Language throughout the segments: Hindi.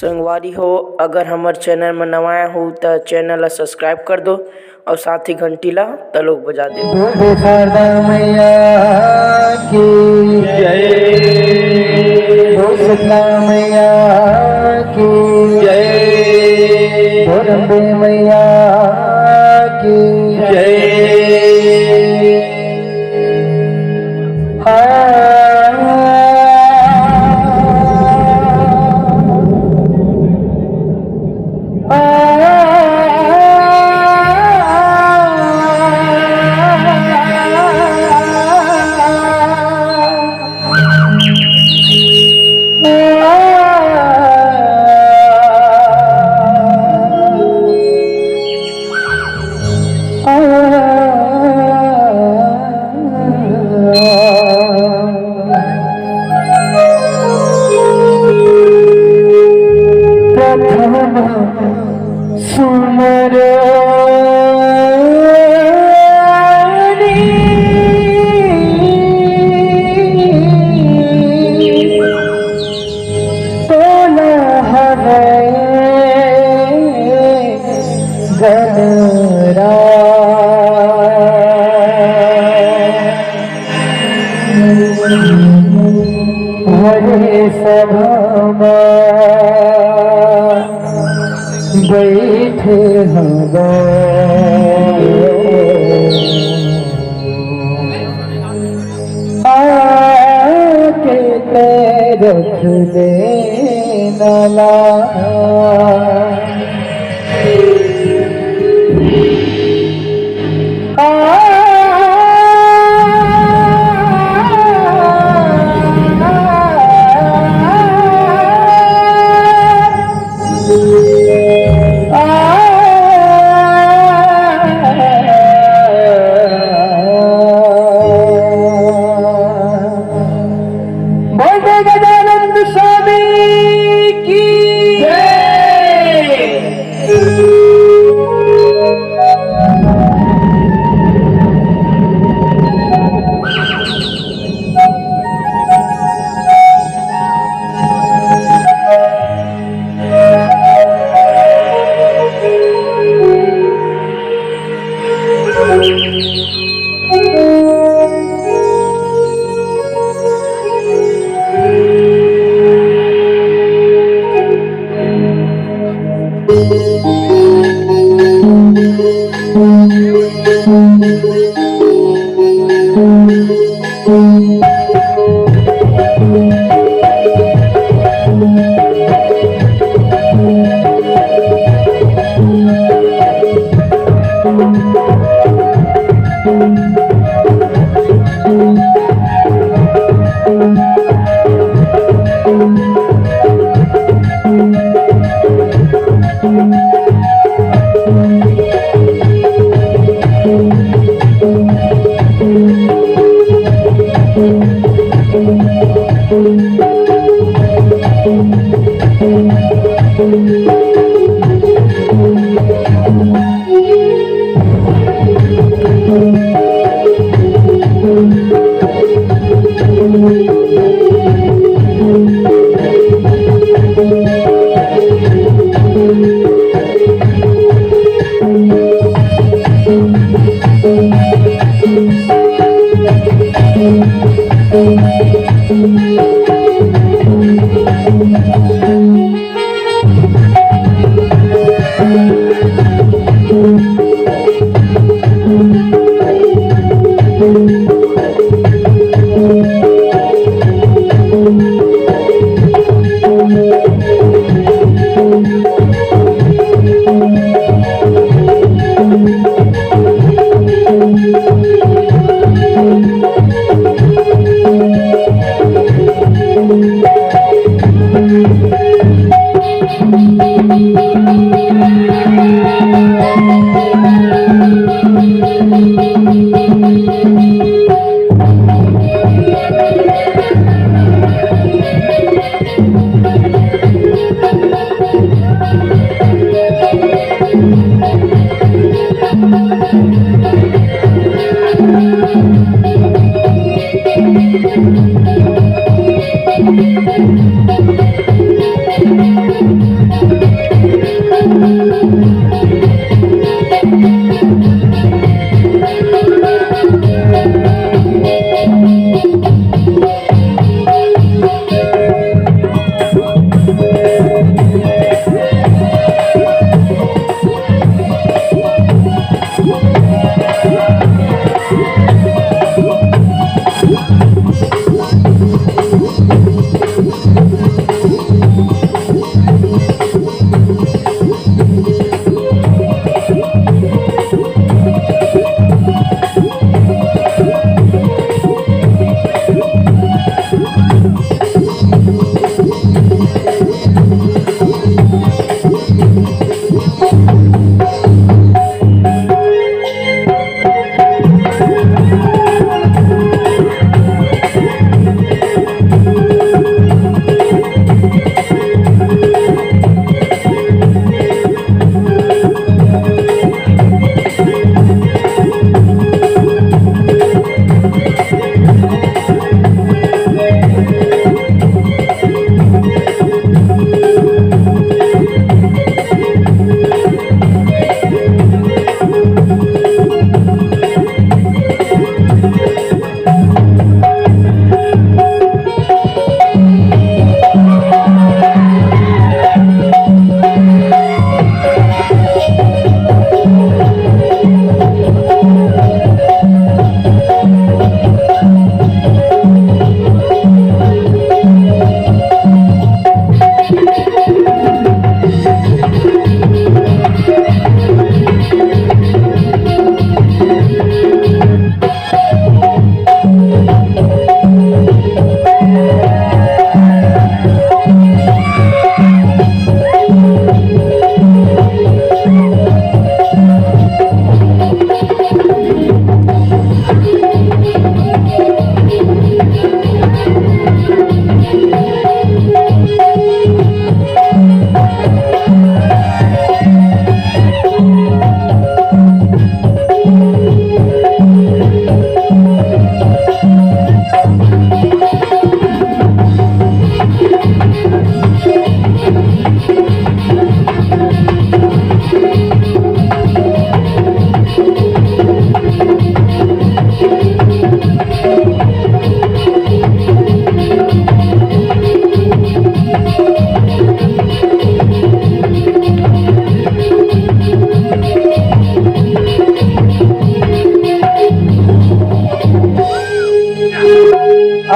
संगवारी हो, अगर हमार चैनल में नवाया हो तो चैनल ला सब्सक्राइब कर दो और साथ ही घंटी ला तलोक बजा दे। बोले शारदा मैया की जय, बोले शीतला मैया की जय, बोले अम्बे मैया की जय। बैठे हवा आके रख दे नाला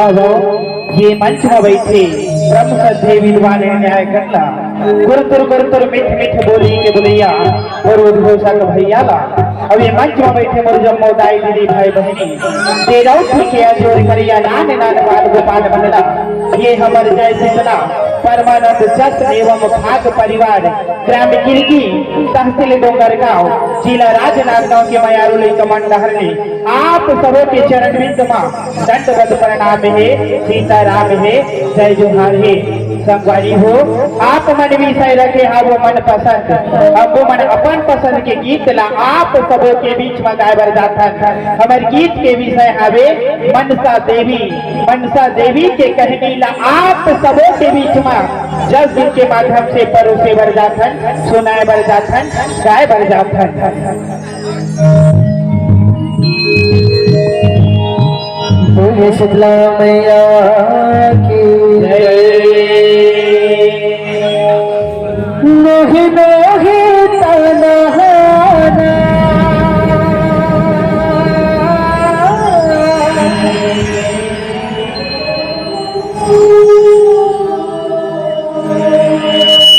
ये मंच में बैठे ब्रह्म श्रद्धे विद्वान न्याय करता गुरुतुर गुरुतुर मिठ मिठ बोली के बोलिया और उद्घोषक भैयाला अब ये मंच में बैठे मोर जम्मो दाई दीदी भाई बहनी तेरा उठ के जोर करिया नान नान बाल गोपाल बनला ये हमर जय शीतला परमानंद जस एवं भाग परिवार ग्राम किरकी तहसील डोंगरगांव जिला राजनांदगांव के मयारुली कमंडहरनी आप सबों के चरण बिंद में दंडवत प्रणाम है सीताराम है जय जोहार है संगवारी हो आप मन विषय रखे हा वो मन पसंद अब वो मन अपन पसंद के गीत ला आप सबों के बीच में गाय बर जाथन हमारे गीत के विषय हवे मनसा देवी के कहनी ला आप सबों के बीच में जस दिन के माध्यम से परोसे बर जाथन सुनाए बर जाथन गाय बर जाथन। बोले शीतला मैया की मोहि मोहि तनहाना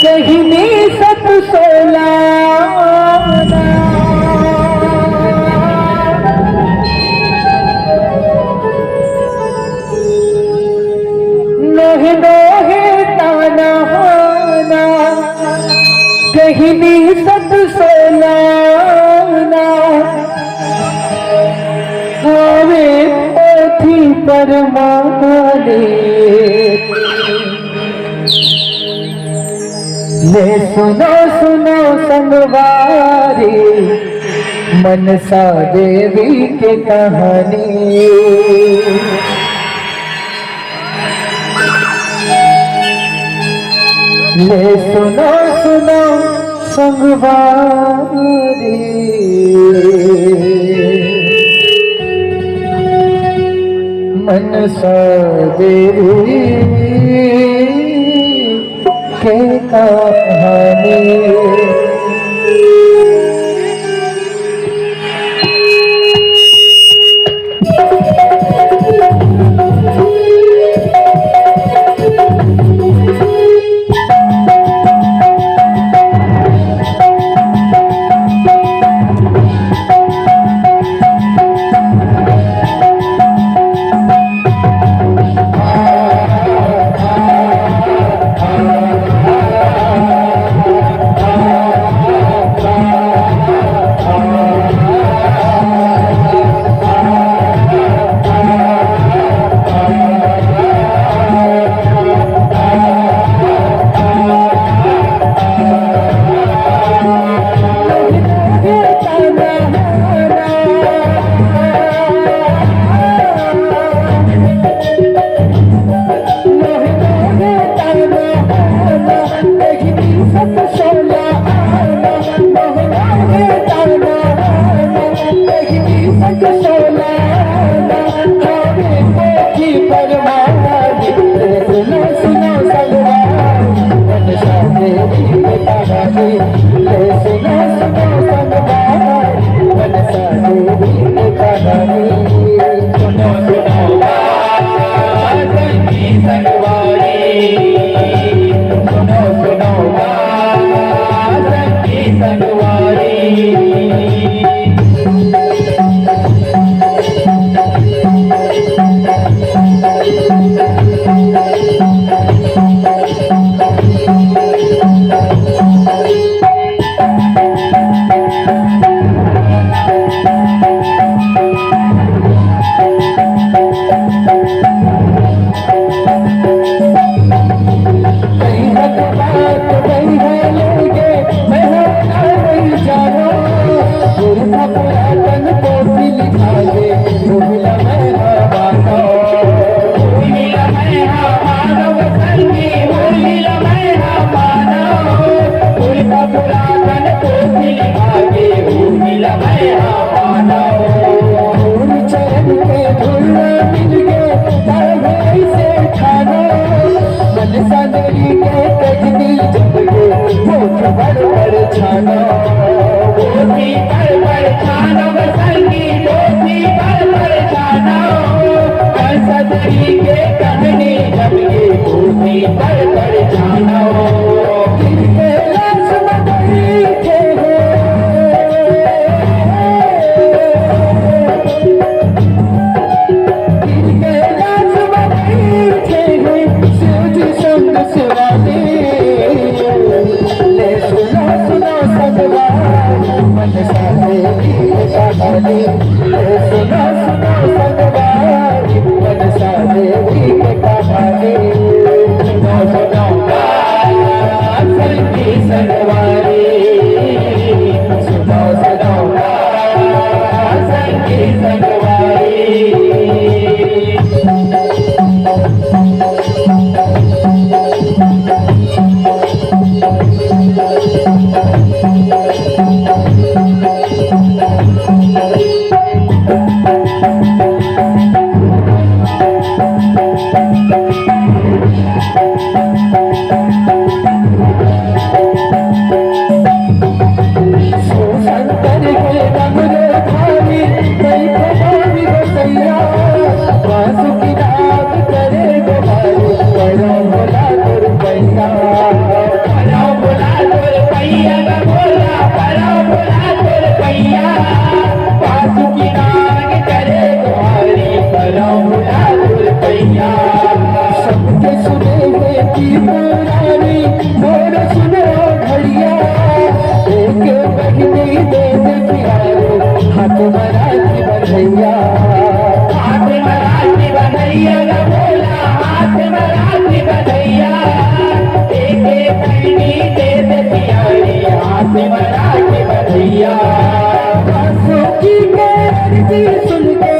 कहीं में सत सोलाना कहनी सत सोलाना आवे पोथी परमाने ले सुनो सुनो संगवारी मनसा देवी के कहानी ले सुनो सुनो संगवारी मनसा देवी के कहानी। छानो संगी पर छानो सदरी के कहने जब ये भूमि पर जाना जिनके लाश बैठे हो जिनके लाश बैठे हैं सूझ संग सुराने ले सुनो सुनो सगवा मन सारे का गाने ले सुनो सुनो सगवा मन सारे का गाने सुनो सुनो संगी संगवारी सुनो सुनो संगी संगवारी सबके सुने हुए की पुरानी मोर सुनो घड़िया एक बहनी दे प्यारो हाथ मराठी बधैया हाथ मराठी बधैया बोला हाथ मराठी बधैया एक बहनी दे प्यारी हाथ मराठी बधैया की मेरी सुन के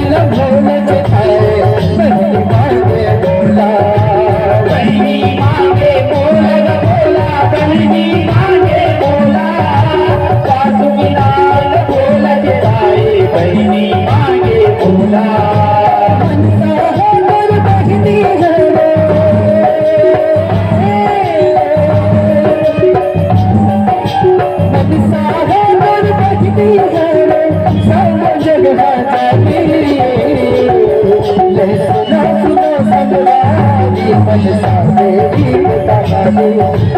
दिल भोल जाए बहनी मांगे बोला बहनी मांगे बोला ग बोला बहनी मांगे बोला सासू बिलाल बोला जराए बहनी मांगे बोला मनसा है मोर बहनी है मनसा है मोर बहनी है सब जगह जाती ले सुनो सुनो संगवारी मनसा देवी बतावारी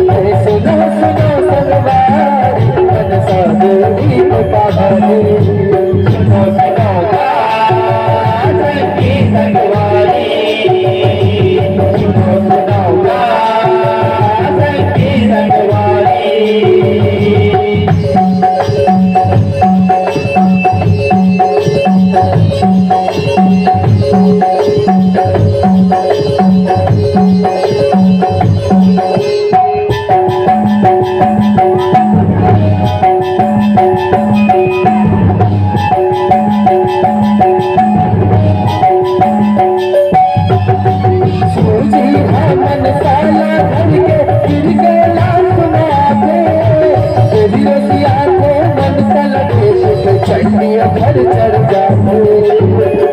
ले सुनो सुनो संगवारी मनसा देवी बतावारी सुनो सुनो संगी संगवारी सुनो सुनो संगी संगवारी सूजी है मन साला घर के गिर के लाख माथे तेरी रसिया को मन साला देश के चढ़निया घर चढ़ जाते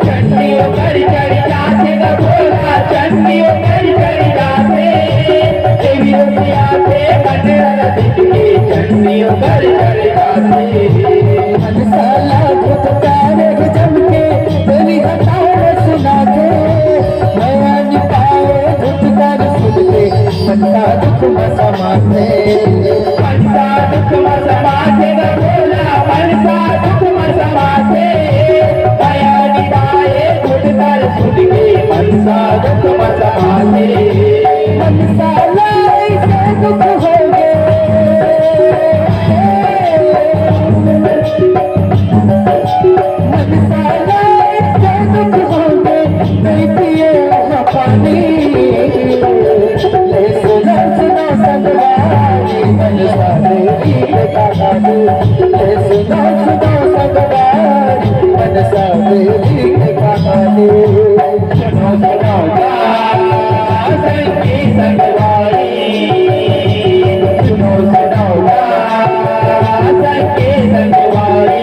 चंडियों कर चढ़ जाते ग भोला चंडियों कर चढ़ जाते देवी रुपया पे कटरा दिखे चंडियों कर चढ़ जाते मन साला खुद तारे जम के तेरी हटाए सुना के नया निपाए खुद तार सुन के मन का दुख मसमाते मनसा दुख मसमाते ग भोला मनसा दुख मसमाते दया निभाए खुद कर सुन के मनसा दुख मसमाते मन साला ऐसे दुख हो गए मन साला ऐसे दुख हो गए नहीं पिए वहाँ पानी ले सुनो सुनो संगवारी मन सादेवी का गानी ले सुनो सुनो संगवारी मन सादेवी का गानी सुनो सुनो संगी संगवारी सुनो सुनो संगी संगवारी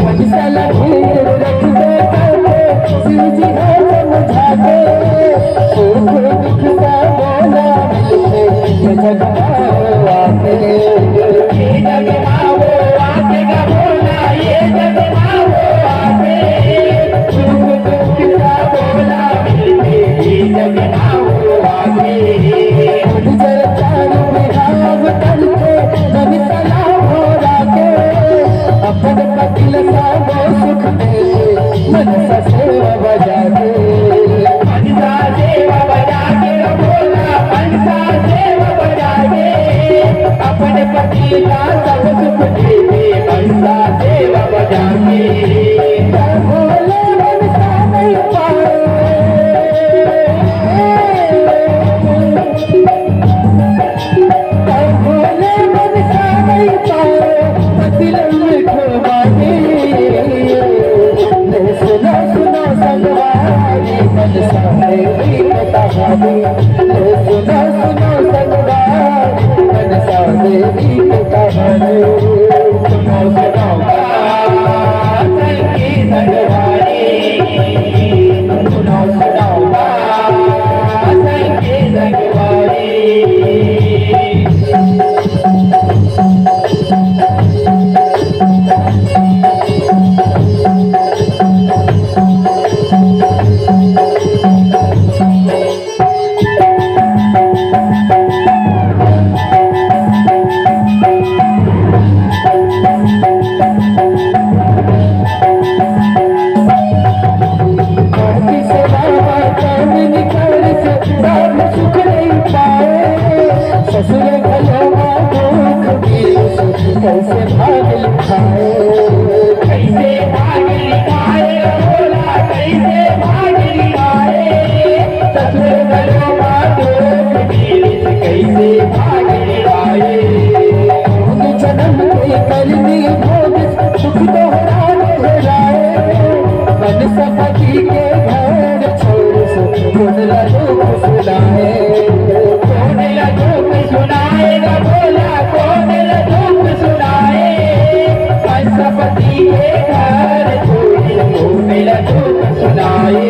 मन साला भीड़ रख दे करके शिव जी है समझा के सुख दुख का बोला मिलते ये जगह आके ये जग मावो आके ग भोला ये जग मावो आके सुख दुख का बोला मिलते ये जग मावो आके गुजर चारू बिहाव करके मन सलाम हो राके अपन पतिल सा वो सुख दे मन सा सेवा बजा दे मनसा सेवा बजा के ग भोला मनसा सेवा बजा के अपने पति का सब सुख दे दे मनसा सेवा बजा के भोले मन सा नहीं पाए भोले मन सा नहीं पाए दिल में खुबानी ले सुनो सुनो संगवारी मन सा देवी बतावारी ले सुनो सुनो संगवारी मन सा देवी बतावारी सुनो सुनो संगी संगवारी सुनो सुनो संगी संगवारी पाए, ससुर घरवा दुख दिल से कैसे भाग लिखाए, कैसे भाग लिखाए भोला, कैसे भाग लिखाए, ससुर घरवा दुख दिल से कैसे भाग लिखाए। जन्म के करनी भोग सुख दोहराए दोहराए, मन सपति के घर छोड़ से कौन दुख सुनाए, कौन दुख सुनाएगा भोला, कौन दुख सुनाए, मन सपति के घर छोड़ से कौन दुख सुनाए।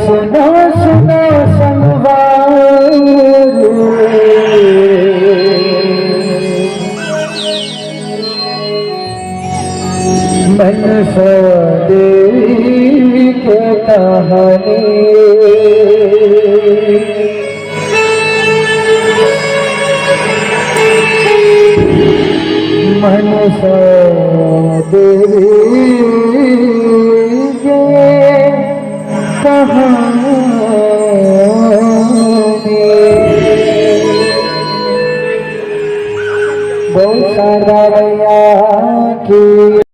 सुनो सुनो संगवारी, मनसा देवी के कहानी, मनसा देवी के कहानी। बहुत सारा भैया की